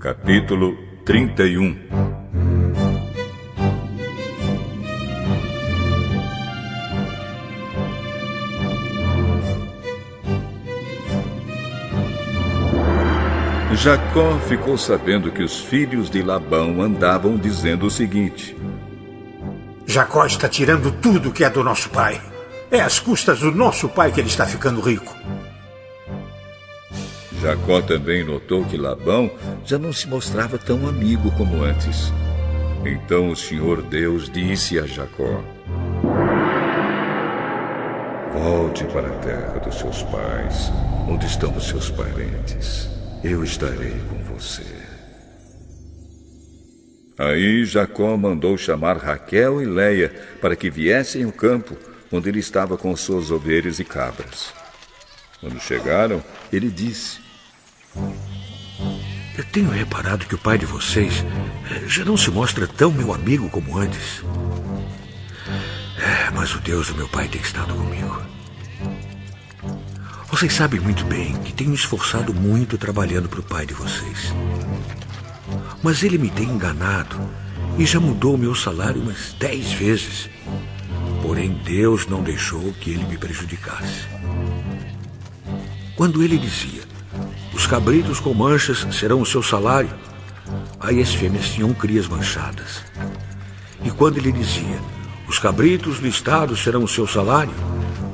Capítulo 31. Jacó ficou sabendo que os filhos de Labão andavam dizendo o seguinte: Jacó está tirando tudo que é do nosso pai. É às custas do nosso pai que ele está ficando rico. Jacó também notou que Labão já não se mostrava tão amigo como antes. Então o Senhor Deus disse a Jacó: volte para a terra dos seus pais, onde estão os seus parentes. Eu estarei com você. Aí Jacó mandou chamar Raquel e Leia para que viessem ao campo, onde ele estava com suas ovelhas e cabras. Quando chegaram, ele disse: eu tenho reparado que o pai de vocês já não se mostra tão meu amigo como antes. Mas o Deus do meu pai tem estado comigo. Vocês sabem muito bem que tenho me esforçado muito trabalhando para o pai de vocês. Mas ele me tem enganado e já mudou o meu salário umas 10 vezes. Porém, Deus não deixou que ele me prejudicasse. Quando ele dizia: os cabritos com manchas serão o seu salário, aí as fêmeas tinham crias manchadas. E quando ele dizia: os cabritos listados serão o seu salário,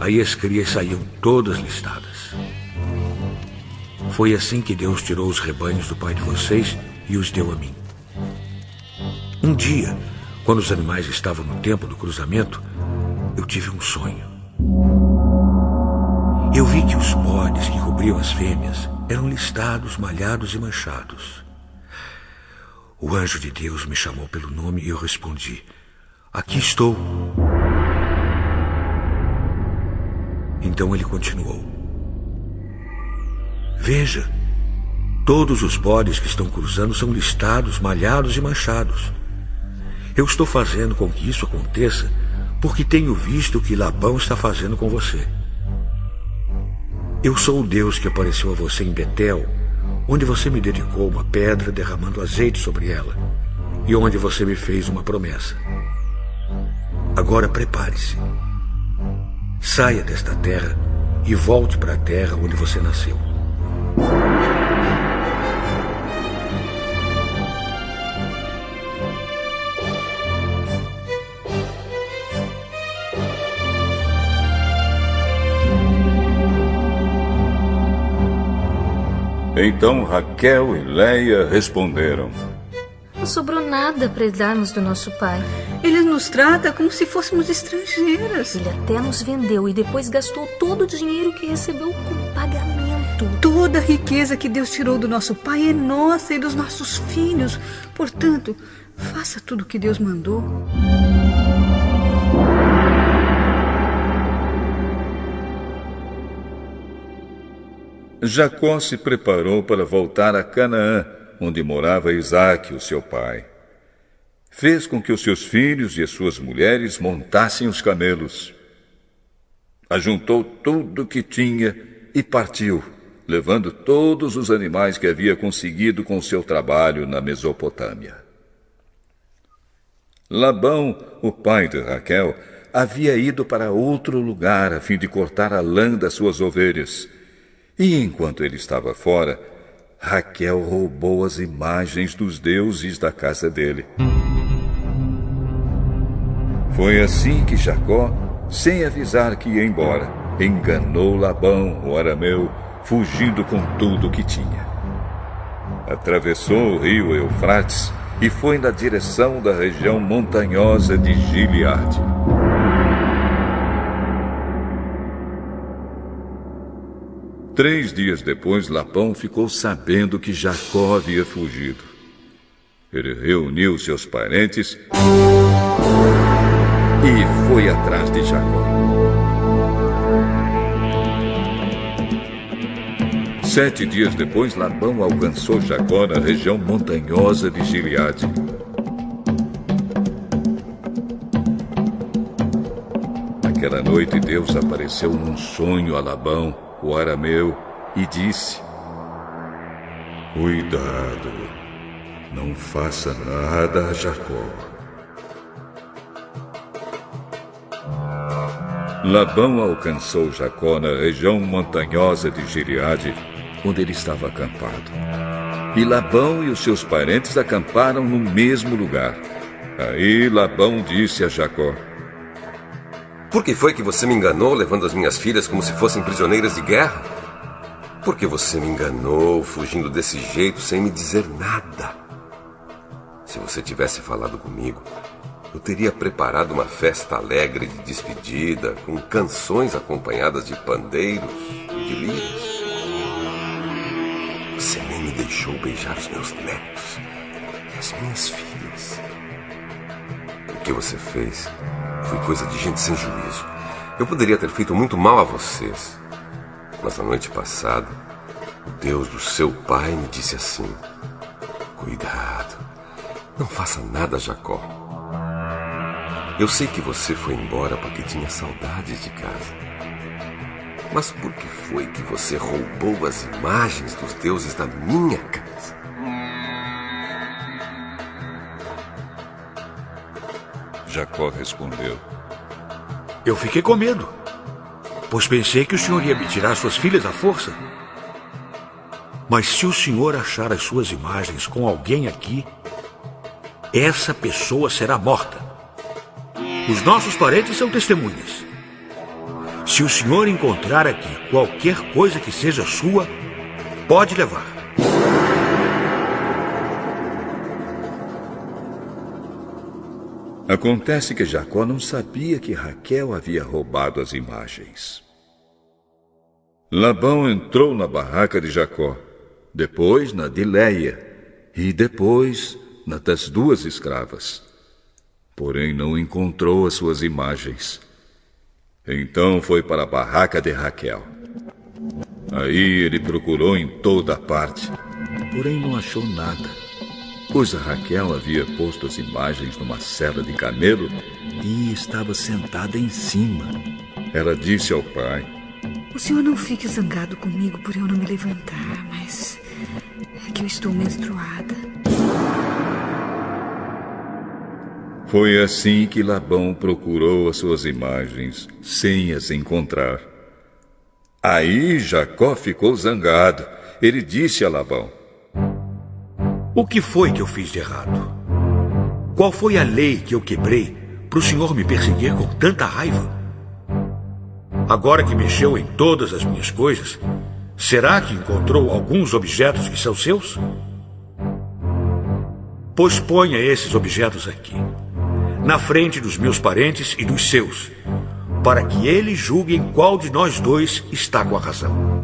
aí as crias saíam todas listadas. Foi assim que Deus tirou os rebanhos do pai de vocês e os deu a mim. Um dia, quando os animais estavam no tempo do cruzamento, eu tive um sonho. Eu vi que os bodes que cobriam as fêmeas eram listados, malhados e manchados. O anjo de Deus me chamou pelo nome e eu respondi: aqui estou. Então ele continuou: veja, todos os bodes que estão cruzando são listados, malhados e manchados. Eu estou fazendo com que isso aconteça porque tenho visto o que Labão está fazendo com você. Eu sou o Deus que apareceu a você em Betel, onde você me dedicou uma pedra derramando azeite sobre ela, e onde você me fez uma promessa. Agora prepare-se. Saia desta terra e volte para a terra onde você nasceu. Então Raquel e Leia responderam: não sobrou nada para darmos do nosso pai. Ele nos trata como se fôssemos estrangeiras. Ele até nos vendeu e depois gastou todo o dinheiro que recebeu como pagamento. Toda a riqueza que Deus tirou do nosso pai é nossa e dos nossos filhos. Portanto, faça tudo o que Deus mandou. Jacó se preparou para voltar a Canaã, onde morava Isaque, o seu pai. Fez com que os seus filhos e as suas mulheres montassem os camelos. Ajuntou tudo o que tinha e partiu, levando todos os animais que havia conseguido com seu trabalho na Mesopotâmia. Labão, o pai de Raquel, havia ido para outro lugar a fim de cortar a lã das suas ovelhas. E enquanto ele estava fora, Raquel roubou as imagens dos deuses da casa dele. Foi assim que Jacó, sem avisar que ia embora, enganou Labão, o arameu, fugindo com tudo o que tinha. Atravessou o rio Eufrates e foi na direção da região montanhosa de Gileade. Três dias depois, Labão ficou sabendo que Jacó havia fugido. Ele reuniu seus parentes e foi atrás de Jacó. 7 dias depois, Labão alcançou Jacó na região montanhosa de Gileade. Naquela noite, Deus apareceu num sonho a Labão, o arameu, e disse: cuidado, Não faça nada a Jacó. Labão alcançou Jacó na região montanhosa de Gileade, onde ele estava acampado. E Labão e os seus parentes acamparam no mesmo lugar. Aí Labão disse a Jacó: Por que foi que você me enganou, levando as minhas filhas como se fossem prisioneiras de guerra? Por que você me enganou, fugindo desse jeito, sem me dizer nada? Se você tivesse falado comigo, eu teria preparado uma festa alegre de despedida, com canções acompanhadas de pandeiros e de liras. Você nem me deixou beijar os meus netos e as minhas filhas. O que você fez foi coisa de gente sem juízo. Eu poderia ter feito muito mal a vocês. Mas na noite passada, o Deus do seu pai me disse assim: Cuidado, não faça nada, Jacó. Eu sei que você foi embora porque tinha saudades de casa. Mas por que foi que você roubou as imagens dos deuses da minha casa? Jacó respondeu: Eu fiquei com medo, pois pensei que o senhor ia me tirar suas filhas à força. Mas se o senhor achar as suas imagens com alguém aqui, essa pessoa será morta. Os nossos parentes são testemunhas. Se o senhor encontrar aqui qualquer coisa que seja sua, pode levar. Acontece que Jacó não sabia que Raquel havia roubado as imagens. Labão entrou na barraca de Jacó, depois na de Leia e depois na das duas escravas. Porém não encontrou as suas imagens. Então foi para a barraca de Raquel. Aí ele procurou em toda parte, porém não achou nada, pois a Raquel havia posto as imagens numa sela de camelo e estava sentada em cima. Ela disse ao pai: O senhor não fique zangado comigo por eu não me levantar, mas é que eu estou menstruada. Foi assim que Labão procurou as suas imagens, sem as encontrar. Aí Jacó ficou zangado. Ele disse a Labão: O que foi que eu fiz de errado? Qual foi a lei que eu quebrei para o senhor me perseguir com tanta raiva? Agora que mexeu em todas as minhas coisas, será que encontrou alguns objetos que são seus? Pois ponha esses objetos aqui, na frente dos meus parentes e dos seus, para que eles julguem qual de nós dois está com a razão.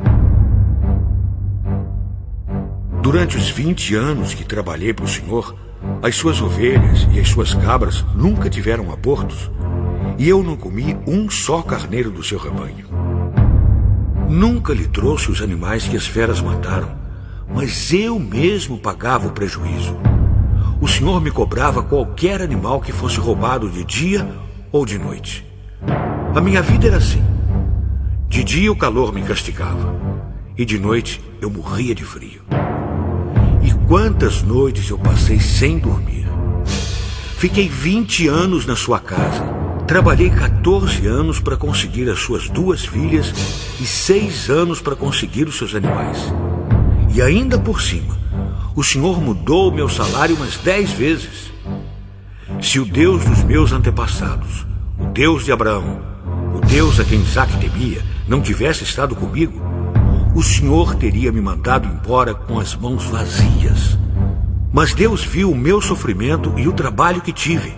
Durante os 20 anos que trabalhei para o senhor, as suas ovelhas e as suas cabras nunca tiveram abortos, e eu não comi um só carneiro do seu rebanho. Nunca lhe trouxe os animais que as feras mataram, mas eu mesmo pagava o prejuízo. O senhor me cobrava qualquer animal que fosse roubado de dia ou de noite. A minha vida era assim. De dia o calor me castigava, e de noite eu morria de frio. E quantas noites eu passei sem dormir. Fiquei 20 anos na sua casa. Trabalhei 14 anos para conseguir as suas 2 filhas e 6 anos para conseguir os seus animais. E ainda por cima, o senhor mudou o meu salário umas 10 vezes. Se o Deus dos meus antepassados, o Deus de Abraão, o Deus a quem Isaac temia, não tivesse estado comigo, o senhor teria me mandado embora com as mãos vazias. Mas Deus viu o meu sofrimento e o trabalho que tive.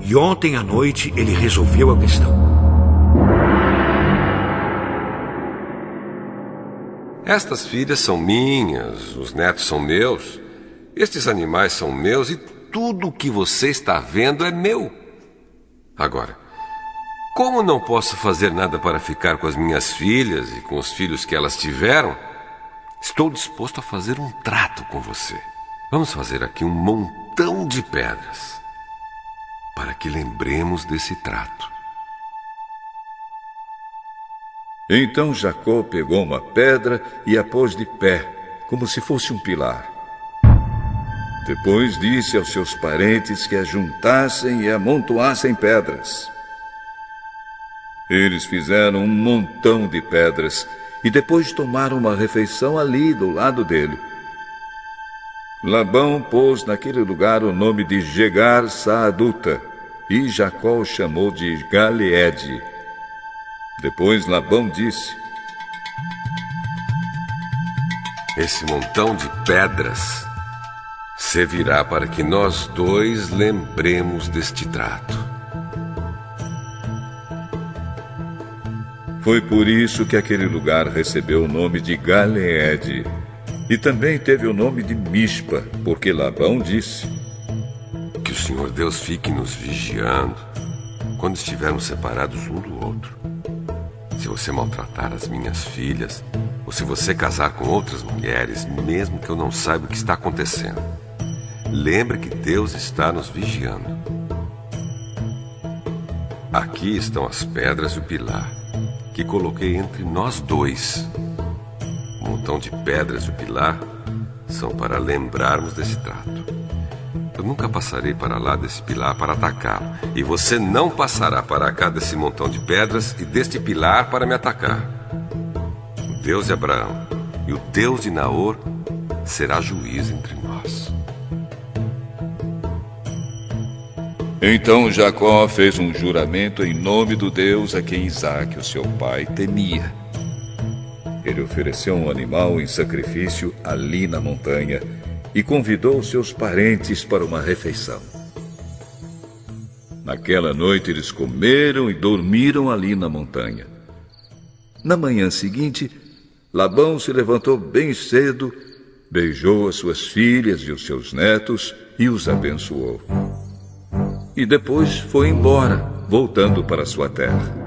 E ontem à noite ele resolveu a questão. Estas filhas são minhas, os netos são meus, estes animais são meus e tudo o que você está vendo é meu. Agora, como não posso fazer nada para ficar com as minhas filhas e com os filhos que elas tiveram, estou disposto a fazer um trato com você. Vamos fazer aqui um montão de pedras, para que lembremos desse trato. Então Jacó pegou uma pedra e a pôs de pé, como se fosse um pilar. Depois disse aos seus parentes que ajuntassem e amontoassem pedras. Eles fizeram um montão de pedras e depois tomaram uma refeição ali do lado dele. Labão pôs naquele lugar o nome de Jegar Saaduta e Jacó o chamou de Galeede. Depois Labão disse: esse montão de pedras servirá para que nós dois lembremos deste trato. Foi por isso que aquele lugar recebeu o nome de Galeede. E também teve o nome de Mispa, porque Labão disse: que o Senhor Deus fique nos vigiando quando estivermos separados um do outro. Se você maltratar as minhas filhas, ou se você casar com outras mulheres, mesmo que eu não saiba o que está acontecendo, lembre que Deus está nos vigiando. Aqui estão as pedras e o pilar que coloquei entre nós dois. O montão de pedras e o pilar são para lembrarmos desse trato. Eu nunca passarei para lá desse pilar para atacá-lo, e você não passará para cá desse montão de pedras e deste pilar para me atacar. O Deus de Abraão e o Deus de Naor será juiz entre nós. Então Jacó fez um juramento em nome do Deus a quem Isaque, o seu pai, temia. Ele ofereceu um animal em sacrifício ali na montanha e convidou seus parentes para uma refeição. Naquela noite eles comeram e dormiram ali na montanha. Na manhã seguinte, Labão se levantou bem cedo, beijou as suas filhas e os seus netos e os abençoou. E depois foi embora, voltando para sua terra.